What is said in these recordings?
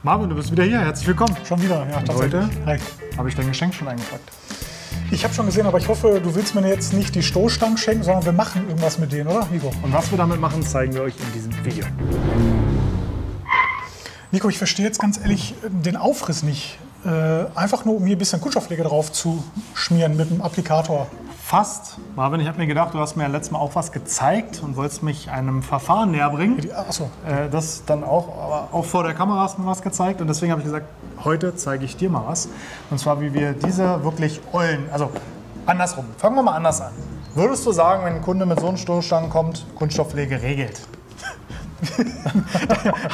Marvin, du bist wieder hier. Herzlich willkommen. Schon wieder, ja, tatsächlich. Heute habe ich dein Geschenk schon eingepackt. Ich habe schon gesehen, aber ich hoffe, du willst mir jetzt nicht die Stoßstangen schenken, sondern wir machen irgendwas mit denen, oder, Nico? Und was wir damit machen, zeigen wir euch in diesem Video. Nico, ich verstehe jetzt ganz ehrlich den Aufriss nicht. Einfach nur, um hier ein bisschen Kunststoffpflege drauf zu schmieren mit dem Applikator. Fast. Marvin, ich habe mir gedacht, du hast mir ja letztes Mal auch was gezeigt und wolltest mich einem Verfahren näher bringen. Achso. Das dann auch, aber auch vor der Kamera hast du mir was gezeigt. Und deswegen habe ich gesagt, heute zeige ich dir mal was. Und zwar, wie wir diese wirklich ollen, also andersrum. Fangen wir mal anders an. Würdest du sagen, wenn ein Kunde mit so einem Stoßstangen kommt, Kunststoffpflege regelt?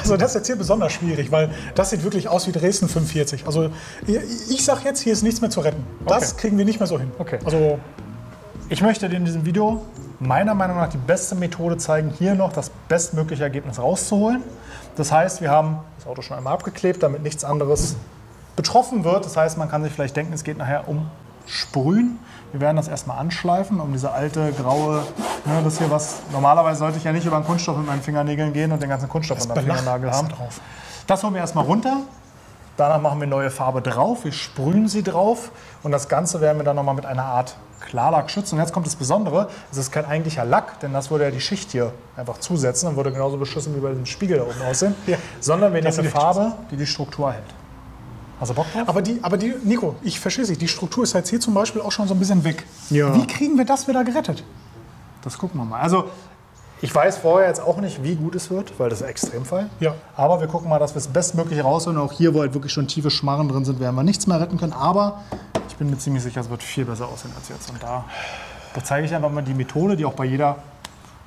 Also das ist jetzt hier besonders schwierig, weil das sieht wirklich aus wie Dresden 45. Also ich sag jetzt, hier ist nichts mehr zu retten. Das kriegen wir nicht mehr so hin. Okay. Also ich möchte dir in diesem Video meiner Meinung nach die beste Methode zeigen, hier noch das bestmögliche Ergebnis rauszuholen. Das heißt, wir haben das Auto schon einmal abgeklebt, damit nichts anderes betroffen wird. Das heißt, man kann sich vielleicht denken, es geht nachher um Sprühen. Wir werden das erstmal anschleifen, um diese alte, graue, das hier was, normalerweise sollte ich ja nicht über den Kunststoff mit meinen Fingernägeln gehen und den ganzen Kunststoff an der Fingernagel haben. Das holen wir erstmal runter. Danach machen wir neue Farbe drauf, wir sprühen sie drauf und das Ganze werden wir dann nochmal mit einer Art Klarlack schützen. Und jetzt kommt das Besondere, es ist kein eigentlicher Lack, denn das würde ja die Schicht hier einfach zusetzen und würde genauso beschissen wie bei diesem Spiegel da oben aussehen, sondern wir nehmen eine Farbe, die die Struktur hält. Hast du Bock drauf? Aber die, Nico, ich verstehe es nicht, die Struktur ist jetzt hier zum Beispiel auch schon so ein bisschen weg. Ja. Wie kriegen wir das wieder gerettet? Das gucken wir mal. Also ich weiß vorher jetzt auch nicht, wie gut es wird, weil das ist ein Extremfall. Ja. Aber wir gucken mal, dass wir das Bestmögliche rausholen. Auch hier, wo halt wirklich schon tiefe Schmarren drin sind, werden wir nichts mehr retten können. Aber ich bin mir ziemlich sicher, es wird viel besser aussehen als jetzt. Und da zeige ich einfach mal die Methode, die auch bei jeder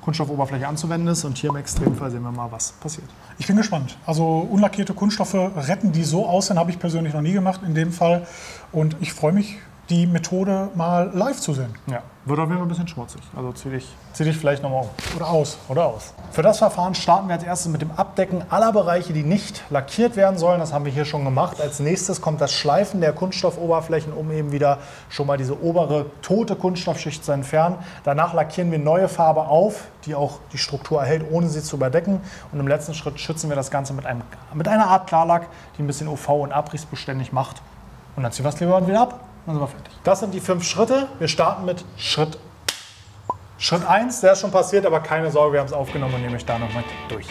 Kunststoffoberfläche anzuwenden ist. Und hier im Extremfall sehen wir mal, was passiert. Ich bin gespannt. Also unlackierte Kunststoffe retten, die so aussehen, habe ich persönlich noch nie gemacht in dem Fall. Und ich freue mich, die Methode mal live zu sehen. Ja, wird auf jeden Fall ein bisschen schmutzig. Also zieh dich vielleicht nochmal um. Oder aus. Oder aus. Für das Verfahren starten wir als erstes mit dem Abdecken aller Bereiche, die nicht lackiert werden sollen. Das haben wir hier schon gemacht. Als nächstes kommt das Schleifen der Kunststoffoberflächen, um eben wieder schon mal diese obere tote Kunststoffschicht zu entfernen. Danach lackieren wir neue Farbe auf, die auch die Struktur erhält, ohne sie zu überdecken. Und im letzten Schritt schützen wir das Ganze mit einer Art Klarlack, die ein bisschen UV- und abrissbeständig macht. Und dann ziehen wir das Kleber wieder ab. Dann sind wir fertig. Das sind die 5 Schritte. Wir starten mit Schritt 1. Der ist schon passiert, aber keine Sorge, wir haben es aufgenommen und nehmen euch da noch mit durch.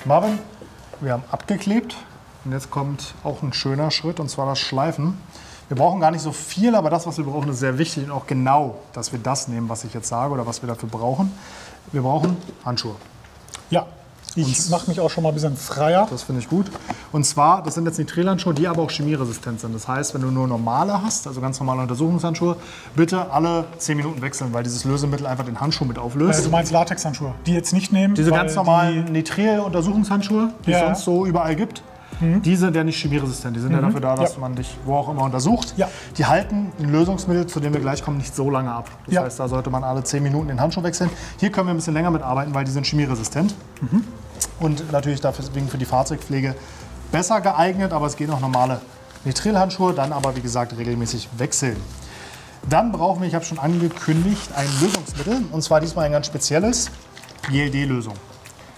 Marvin, wir haben abgeklebt und jetzt kommt auch ein schöner Schritt und zwar das Schleifen. Wir brauchen gar nicht so viel, aber das, was wir brauchen, ist sehr wichtig und auch genau, dass wir das nehmen, was ich jetzt sage oder was wir dafür brauchen. Wir brauchen Handschuhe. Ja, ich mache mich auch schon mal ein bisschen freier. Das finde ich gut. Und zwar, das sind jetzt Nitrilhandschuhe, die aber auch chemieresistent sind. Das heißt, wenn du nur normale hast, also ganz normale Untersuchungshandschuhe, bitte alle 10 Minuten wechseln, weil dieses Lösemittel einfach den Handschuh mit auflöst. Also du meinst Latexhandschuhe, die jetzt nicht nehmen? Diese ganz normalen Nitril-Untersuchungshandschuhe, die es sonst so überall gibt. Die sind ja nicht chemieresistent, die sind ja dafür da, dass man dich wo auch immer untersucht. Ja. Die halten ein Lösungsmittel, zu dem wir gleich kommen, nicht so lange ab. Das heißt, da sollte man alle 10 Minuten den Handschuh wechseln. Hier können wir ein bisschen länger mitarbeiten, weil die sind chemieresistent. Und natürlich deswegen für die Fahrzeugpflege besser geeignet, aber es gehen auch normale Nitrilhandschuhe, dann aber wie gesagt regelmäßig wechseln. Dann brauchen wir, ich habe schon angekündigt, ein Lösungsmittel und zwar diesmal ein ganz spezielles, GLD-Lösung.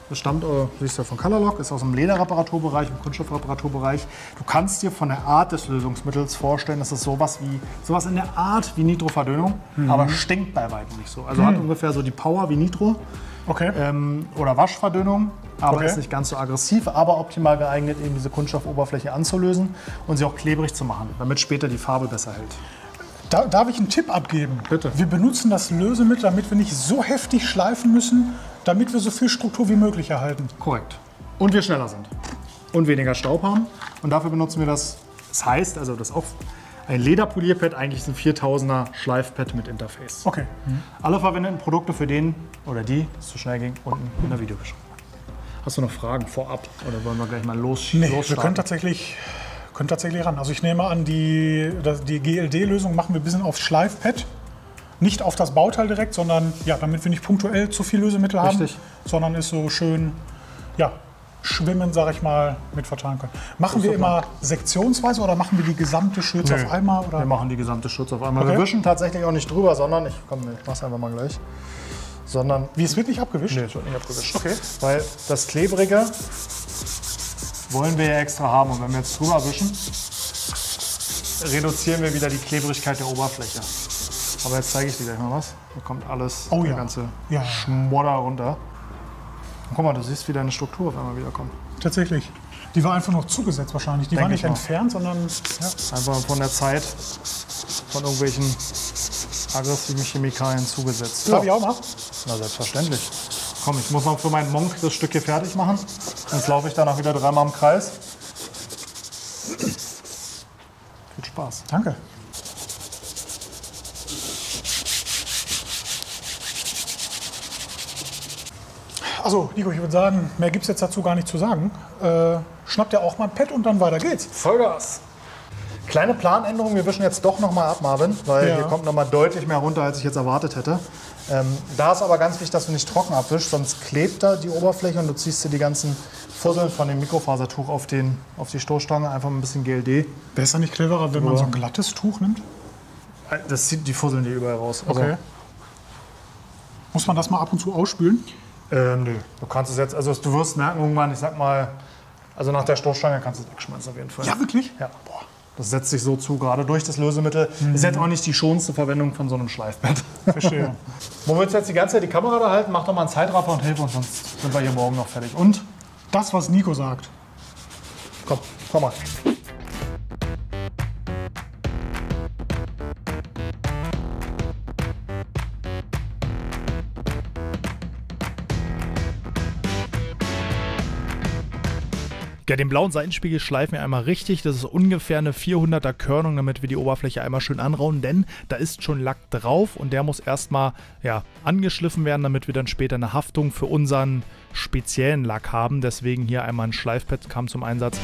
Das stammt, siehst du, von Colorlock, ist aus dem Lederreparaturbereich, im Kunststoffreparaturbereich. Du kannst dir von der Art des Lösungsmittels vorstellen, dass es sowas in der Art wie Nitroverdünnung, aber stinkt bei weitem nicht so. Also hat ungefähr so die Power wie Nitro oder Waschverdünnung, aber ist nicht ganz so aggressiv, aber optimal geeignet, eben diese Kunststoffoberfläche anzulösen und sie auch klebrig zu machen, damit später die Farbe besser hält. Darf ich einen Tipp abgeben? Bitte. Wir benutzen das Lösemittel, damit wir nicht so heftig schleifen müssen, damit wir so viel Struktur wie möglich erhalten. Korrekt. Und wir schneller sind. Und weniger Staub haben. Und dafür benutzen wir das. Das heißt, also das ist auch ein Lederpolierpad, eigentlich ist ein 4000er Schleifpad mit Interface. Okay. Alle verwendeten Produkte für den oder die, es zu schnell ging, unten in der Videobeschreibung. Hast du noch Fragen vorab? Oder wollen wir gleich mal losstarten? Wir können tatsächlich ran. Also ich nehme an, die GLD-Lösung machen wir ein bisschen aufs Schleifpad. Nicht auf das Bauteil direkt, sondern ja, damit wir nicht punktuell zu viel Lösemittel haben, sondern es so schön schwimmen, sage ich mal, mit verteilen können. Machen wir immer sektionsweise oder machen wir die gesamte Schürze auf einmal? Oder? Wir machen die gesamte Schürze auf einmal. Okay. Wir wischen tatsächlich auch nicht drüber, sondern, ich mach's einfach mal gleich. Wie, es wird nicht abgewischt? Nee, es wird nicht abgewischt. Okay. Weil das Klebrige wollen wir ja extra haben. Und wenn wir jetzt drüber wischen, reduzieren wir wieder die Klebrigkeit der Oberfläche. Aber jetzt zeige ich dir gleich mal was. Da kommt alles, der ganze Schmodder runter. Und guck mal, du siehst, wie deine Struktur auf einmal wieder kommt. Tatsächlich. Die war einfach noch zugesetzt wahrscheinlich. Die war nicht entfernt, sondern einfach von der Zeit von irgendwelchen aggressiven Chemikalien zugesetzt. Darf ich auch mal? Na, selbstverständlich. Komm, ich muss noch für meinen Monk das Stück hier fertig machen. Sonst laufe ich danach wieder dreimal im Kreis. Viel Spaß. Danke. Also, Nico, ich würde sagen, mehr gibt es jetzt dazu gar nicht zu sagen. Schnappt ihr auch mal ein Pad und dann weiter geht's. Vollgas. Kleine Planänderung, wir wischen jetzt doch noch mal ab, Marvin, weil hier kommt noch mal deutlich mehr runter, als ich jetzt erwartet hätte. Da ist aber ganz wichtig, dass du nicht trocken abwischst, sonst klebt da die Oberfläche und du ziehst dir die ganzen Fusseln von dem Mikrofasertuch auf die Stoßstange, einfach ein bisschen GLD. Wäre es nicht cleverer, wenn man so ein glattes Tuch nimmt? Das zieht die Fusseln dir überall raus. Also, okay. Muss man das mal ab und zu ausspülen? Nö, du kannst es jetzt, also du wirst merken irgendwann, ich sag mal, also nach der Stoßstange kannst du es wegschmeißen auf jeden Fall. Ja, wirklich? Ja. Boah, das setzt sich so zu, gerade durch das Lösemittel. Ist jetzt auch nicht die schonendste Verwendung von so einem Schleifpad. Verstehe. Wo willst du jetzt die ganze Zeit die Kamera da halten? Mach doch mal einen Zeitraffer und hilf uns, sonst sind wir hier morgen noch fertig. Und? Das, was Nico sagt. Komm mal. Ja, den blauen Seitenspiegel schleifen wir einmal richtig. Das ist ungefähr eine 400er Körnung, damit wir die Oberfläche einmal schön anrauen, denn da ist schon Lack drauf und der muss erstmal angeschliffen werden, damit wir dann später eine Haftung für unseren speziellen Lack haben. Deswegen hier einmal ein Schleifpad kam zum Einsatz.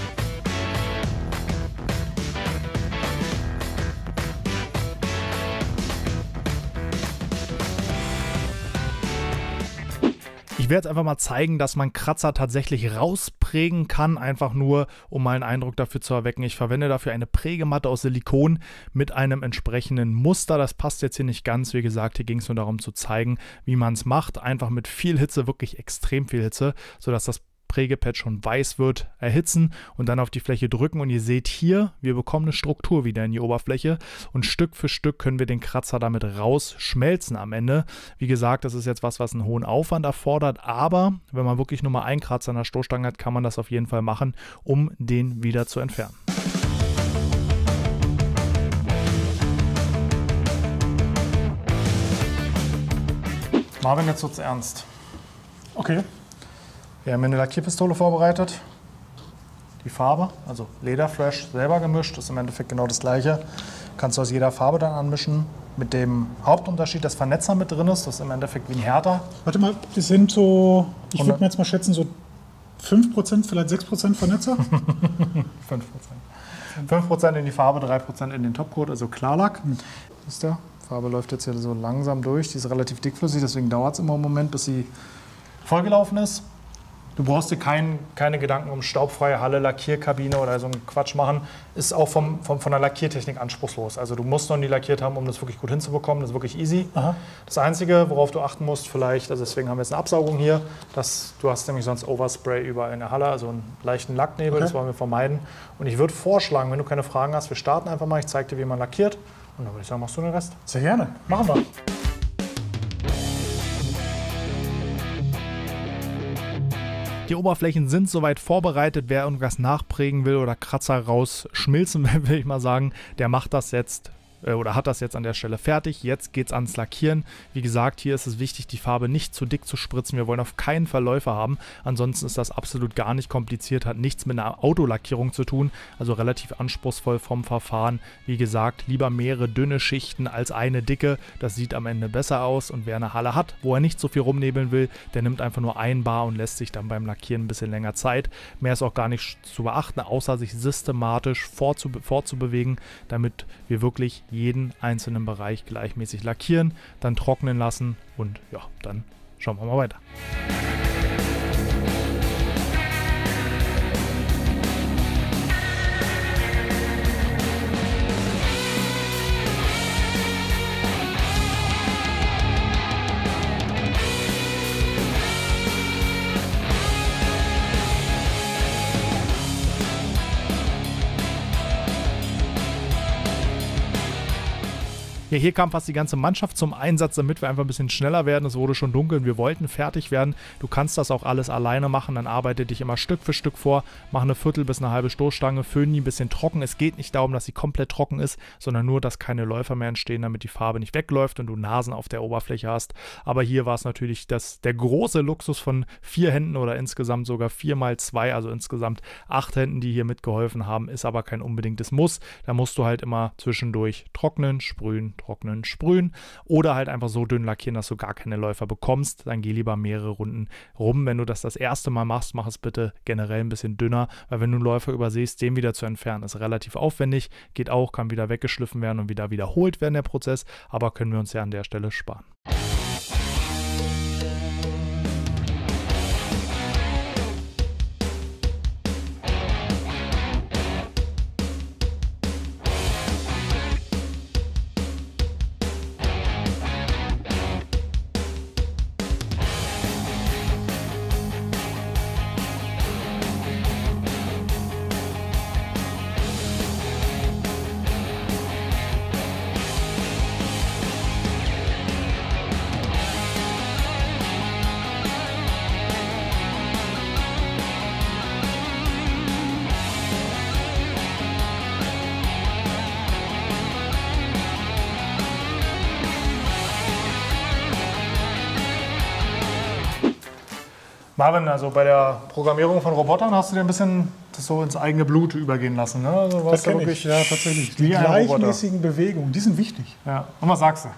Ich werde jetzt einfach mal zeigen, dass man Kratzer tatsächlich rausprägen kann, einfach nur, um mal einen Eindruck dafür zu erwecken. Ich verwende dafür eine Prägematte aus Silikon mit einem entsprechenden Muster. Das passt jetzt hier nicht ganz. Wie gesagt, hier ging es nur darum zu zeigen, wie man es macht. Einfach mit viel Hitze, wirklich extrem viel Hitze, sodass das Prägepad schon weiß wird, erhitzen und dann auf die Fläche drücken und ihr seht hier, wir bekommen eine Struktur wieder in die Oberfläche und Stück für Stück können wir den Kratzer damit rausschmelzen am Ende. Wie gesagt, das ist jetzt was einen hohen Aufwand erfordert, aber wenn man wirklich nur mal einen Kratzer an der Stoßstange hat, kann man das auf jeden Fall machen, um den wieder zu entfernen. Marvin, jetzt wird's ernst. Okay. Wir haben eine Lackierpistole vorbereitet. Die Farbe, also Lederfresh selber gemischt, ist im Endeffekt genau das gleiche. Kannst du aus jeder Farbe dann anmischen. Mit dem Hauptunterschied, dass Vernetzer mit drin ist. Das ist im Endeffekt wie ein Härter. Warte mal, das sind so, ich würde mir jetzt mal schätzen, so 5%, vielleicht 6% Vernetzer? 5%. 5% in die Farbe, 3% in den Topcoat, also Klarlack. Ist der? Die Farbe läuft jetzt hier so langsam durch. Die ist relativ dickflüssig, deswegen dauert es immer einen Moment, bis sie vollgelaufen ist. Du brauchst dir keine Gedanken um staubfreie Halle, Lackierkabine oder so einen Quatsch machen. Ist auch von der Lackiertechnik anspruchslos. Also du musst noch nie lackiert haben, um das wirklich gut hinzubekommen. Das ist wirklich easy. Aha. Das Einzige, worauf du achten musst, vielleicht, also deswegen haben wir jetzt eine Absaugung hier, du hast nämlich sonst Overspray überall in der Halle, also einen leichten Lacknebel, das wollen wir vermeiden. Und ich würde vorschlagen, wenn du keine Fragen hast, wir starten einfach mal, ich zeige dir, wie man lackiert. Und dann würde ich sagen, machst du den Rest. Sehr gerne, machen wir. Die Oberflächen sind soweit vorbereitet. Wer irgendwas nachprägen will oder Kratzer rausschmilzen will, will ich mal sagen, der macht das jetzt oder hat das jetzt an der Stelle fertig. Jetzt geht es ans Lackieren. Wie gesagt, hier ist es wichtig, die Farbe nicht zu dick zu spritzen. Wir wollen auf keinen Fall Läufer haben. Ansonsten ist das absolut gar nicht kompliziert, hat nichts mit einer Autolackierung zu tun. Also relativ anspruchsvoll vom Verfahren. Wie gesagt, lieber mehrere dünne Schichten als eine dicke. Das sieht am Ende besser aus. Und wer eine Halle hat, wo er nicht so viel rumnebeln will, der nimmt einfach nur ein Bar und lässt sich dann beim Lackieren ein bisschen länger Zeit. Mehr ist auch gar nicht zu beachten, außer sich systematisch vorzubewegen, damit wir wirklich jeden einzelnen Bereich gleichmäßig lackieren, dann trocknen lassen und ja, dann schauen wir mal weiter. Ja, hier kam fast die ganze Mannschaft zum Einsatz, damit wir einfach ein bisschen schneller werden. Es wurde schon dunkel und wir wollten fertig werden. Du kannst das auch alles alleine machen, dann arbeite dich immer Stück für Stück vor, mach eine Viertel bis eine halbe Stoßstange, föhn die ein bisschen trocken. Es geht nicht darum, dass sie komplett trocken ist, sondern nur, dass keine Läufer mehr entstehen, damit die Farbe nicht wegläuft und du Nasen auf der Oberfläche hast. Aber hier war es natürlich der große Luxus von 4 Händen oder insgesamt sogar 4x2, also insgesamt 8 Händen, die hier mitgeholfen haben, ist aber kein unbedingtes Muss. Da musst du halt immer zwischendurch trocknen, sprühen, trocknen, sprühen oder halt einfach so dünn lackieren, dass du gar keine Läufer bekommst. Dann geh lieber mehrere Runden rum. Wenn du das erste Mal machst, mach es bitte generell ein bisschen dünner, weil wenn du einen Läufer übersiehst, den wieder zu entfernen, ist relativ aufwendig, geht auch, kann wieder weggeschliffen werden und wieder wiederholt werden der Prozess, aber können wir uns ja an der Stelle sparen. Marvin, also bei der Programmierung von Robotern hast du dir ein bisschen das so ins eigene Blut übergehen lassen. Ne? Also das kenne ich, ja, tatsächlich. Die gleichmäßigen Bewegungen, die sind wichtig. Ja. Und was sagst du?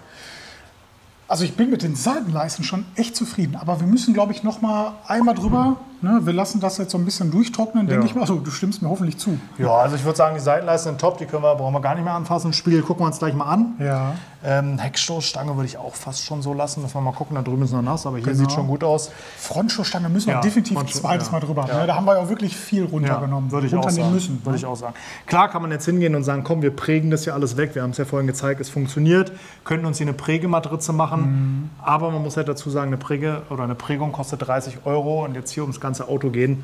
Also ich bin mit den Seitenleisten schon echt zufrieden, aber wir müssen, glaube ich, noch mal einmal drüber. Ne? Wir lassen das jetzt so ein bisschen durchtrocknen, denke ich mal. Also, du stimmst mir hoffentlich zu. Ja, also ich würde sagen, die Seitenleisten sind top, die brauchen wir gar nicht mehr anfassen. Spiegel gucken wir uns gleich mal an. Ja. Heckstoßstange würde ich auch fast schon so lassen, dass wir mal gucken, da drüben ist noch nass, aber hier sieht schon gut aus. Frontstoßstange müssen wir definitiv ein zweites Mal drüber. Ja. Ne? Da haben wir ja auch wirklich viel runtergenommen. Würde ich auch sagen. Würde ich auch sagen. Klar kann man jetzt hingehen und sagen, komm, wir prägen das ja alles weg. Wir haben es ja vorhin gezeigt, es funktioniert. Könnten uns hier eine Prägematrize machen, aber man muss halt dazu sagen, eine Prägung kostet 30 € und jetzt hier ums ganze Auto gehen,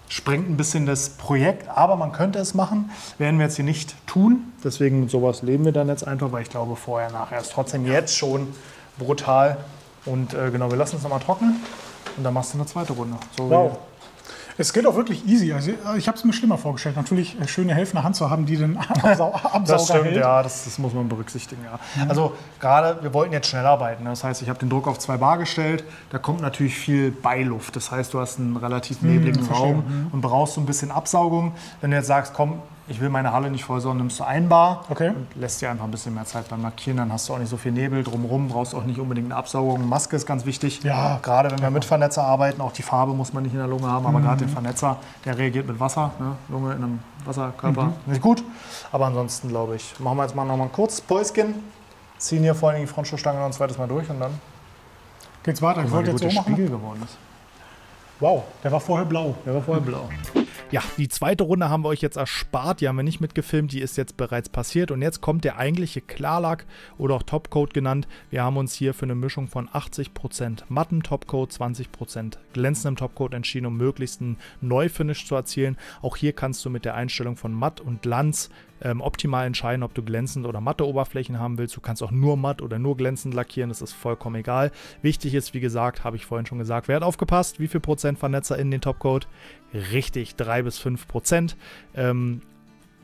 sprengt ein bisschen das Projekt, aber man könnte es machen, werden wir jetzt hier nicht tun. Deswegen mit sowas leben wir dann jetzt einfach, weil ich glaube, vorher, nachher ist trotzdem jetzt schon brutal. Und genau, wir lassen es nochmal trocknen und dann machst du eine zweite Runde. So wow. Es geht auch wirklich easy. Also ich habe es mir schlimmer vorgestellt. Natürlich schöne helfende Hand zu haben, die den Absauger Das stimmt, hält. ja, das muss man berücksichtigen. Ja. Also gerade, wir wollten jetzt schnell arbeiten. Das heißt, ich habe den Druck auf 2 Bar gestellt. Da kommt natürlich viel Beiluft. Das heißt, du hast einen relativ nebligen Raum und brauchst so ein bisschen Absaugung. Wenn du jetzt sagst, komm, ich will meine Halle nicht voll, sondern nimmst du 1 Bar und lässt dir einfach ein bisschen mehr Zeit beim Lackieren. Dann hast du auch nicht so viel Nebel drumherum, brauchst auch nicht unbedingt eine Absaugung. Maske ist ganz wichtig. Ja. Gerade wenn wir mit Vernetzer arbeiten, auch die Farbe muss man nicht in der Lunge haben, aber gerade den Vernetzer, der reagiert mit Wasser. Ne? Lunge in einem Wasserkörper, nicht gut. Aber ansonsten, glaube ich, machen wir jetzt mal noch mal ein kurzes Päuschen, ziehen hier vor allem die Frontstoßstange noch ein zweites Mal durch und dann geht's weiter. Ich wollte jetzt so machen. Spiegel geworden ist. Wow, der war vorher blau. Der war vorher blau. Ja, die zweite Runde haben wir euch jetzt erspart, die haben wir nicht mitgefilmt, die ist jetzt bereits passiert und jetzt kommt der eigentliche Klarlack oder auch Topcoat genannt. Wir haben uns hier für eine Mischung von 80% matten Topcoat, 20% glänzendem Topcoat entschieden, um möglichst einen Neufinish zu erzielen. Auch hier kannst du mit der Einstellung von matt und Glanz optimal entscheiden, ob du glänzend oder matte Oberflächen haben willst. Du kannst auch nur matt oder nur glänzend lackieren, das ist vollkommen egal. Wichtig ist, wie gesagt, habe ich vorhin schon gesagt, wer hat aufgepasst, wie viel Prozent Vernetzer in den Topcoat? Richtig, 3 bis 5%.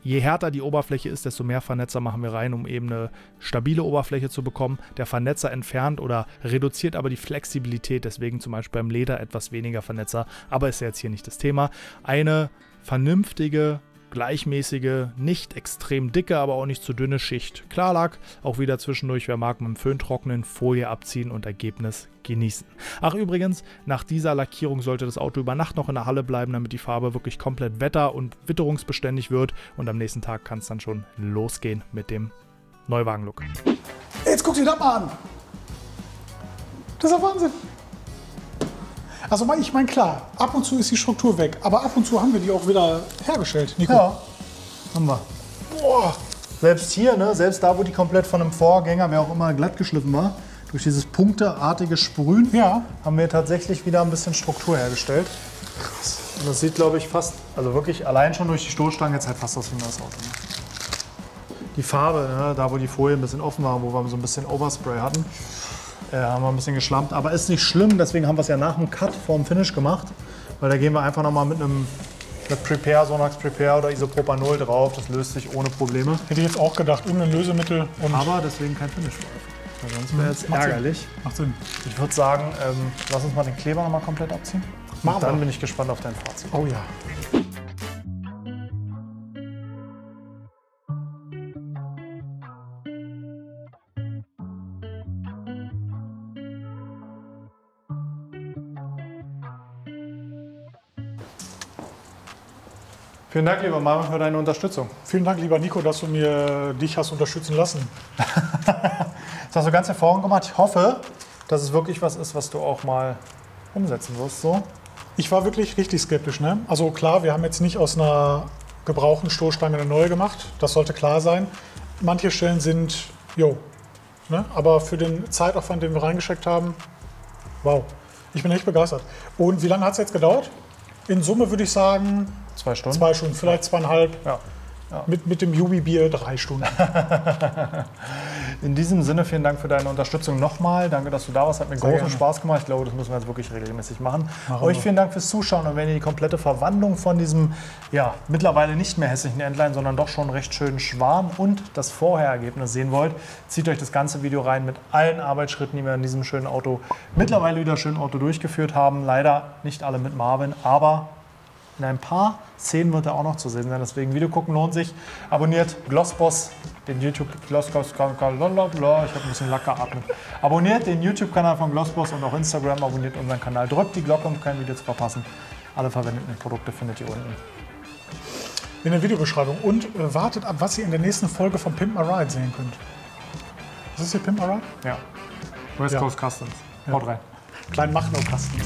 Je härter die Oberfläche ist, desto mehr Vernetzer machen wir rein, um eben eine stabile Oberfläche zu bekommen. Der Vernetzer entfernt oder reduziert aber die Flexibilität, deswegen zum Beispiel beim Leder etwas weniger Vernetzer, aber ist ja jetzt hier nicht das Thema. Eine vernünftige, gleichmäßige, nicht extrem dicke, aber auch nicht zu dünne Schicht Klarlack. Auch wieder zwischendurch, wer mag, mit dem Föhn trocknen, Folie abziehen und Ergebnis genießen. Ach übrigens, nach dieser Lackierung sollte das Auto über Nacht noch in der Halle bleiben, damit die Farbe wirklich komplett wetter- und witterungsbeständig wird und am nächsten Tag kann es dann schon losgehen mit dem Neuwagen-Look. Jetzt guck dir das mal an. Das ist ja Wahnsinn. Also ich meine, klar, ab und zu ist die Struktur weg, aber ab und zu haben wir die auch wieder hergestellt, Nico. Ja, haben wir. Boah. Selbst hier, ne, selbst da, wo die komplett von einem Vorgänger, wer auch immer, glatt geschliffen war, durch dieses punkteartige Sprühen, ja, haben wir tatsächlich wieder ein bisschen Struktur hergestellt. Krass. Und das sieht, glaube ich, fast, also wirklich allein schon durch die Stoßstange jetzt halt fast aus wie ein neues Auto. Ne? Die Farbe, ne, da wo die Folie ein bisschen offen war, wo wir so ein bisschen Overspray hatten, haben wir ein bisschen geschlampt, aber ist nicht schlimm, deswegen haben wir es ja nach dem Cut vorm Finish gemacht, weil da gehen wir einfach nochmal mit Prepare, Sonax Prepare oder Isopropanol drauf, das löst sich ohne Probleme. Hätte ich jetzt auch gedacht, irgendein Lösemittel. Und aber deswegen kein Finish. Weil sonst wäre jetzt ärgerlich. Macht Sinn. Ich würde sagen, lass uns mal den Kleber nochmal komplett abziehen. Und dann bin ich gespannt auf dein Fazit. Oh ja. Vielen Dank, lieber Marvin, für deine Unterstützung. Vielen Dank, lieber Nico, dass du dich hast unterstützen lassen. Das hast du ganz hervorragend gemacht. Ich hoffe, dass es wirklich was ist, was du auch mal umsetzen wirst. So. Ich war wirklich richtig skeptisch. Ne? Also klar, wir haben jetzt nicht aus einer gebrauchten Stoßstange eine neue gemacht. Das sollte klar sein. Manche Stellen sind, ne? Aber für den Zeitaufwand, den wir reingesteckt haben, wow. Ich bin echt begeistert. Und wie lange hat es jetzt gedauert? In Summe würde ich sagen 2 Stunden. 2 Stunden, vielleicht 2,5. Ja. Ja. Mit dem Jubi-Bier 3 Stunden. In diesem Sinne, vielen Dank für deine Unterstützung nochmal. Danke, dass du da warst. Hat mir großen Spaß gemacht. Ich glaube, das müssen wir jetzt wirklich regelmäßig machen. Euch vielen Dank fürs Zuschauen. Und wenn ihr die komplette Verwandlung von diesem, mittlerweile nicht mehr hässlichen Entlein, sondern doch schon recht schönen Schwarm und das Vorherergebnis sehen wollt, zieht euch das ganze Video rein mit allen Arbeitsschritten, die wir in diesem schönen Auto, mittlerweile wieder schönen Auto durchgeführt haben. Leider nicht alle mit Marvin, aber in ein paar Szenen wird er auch noch zu sehen sein. Deswegen Video gucken lohnt sich. Abonniert Glossboss, den YouTube Glossboss. Ich habe ein bisschen Lack geatmet. Abonniert den YouTube-Kanal von Glossboss und auch Instagram. Abonniert unseren Kanal. Drückt die Glocke, um kein Video zu verpassen. Alle verwendeten Produkte findet ihr unten in der Videobeschreibung. Und wartet ab, was ihr in der nächsten Folge von Pimp My Ride sehen könnt. Was ist hier Pimp My Ride? Ja. West Coast Customs. Haut rein. Kleinen Machno-Kasten.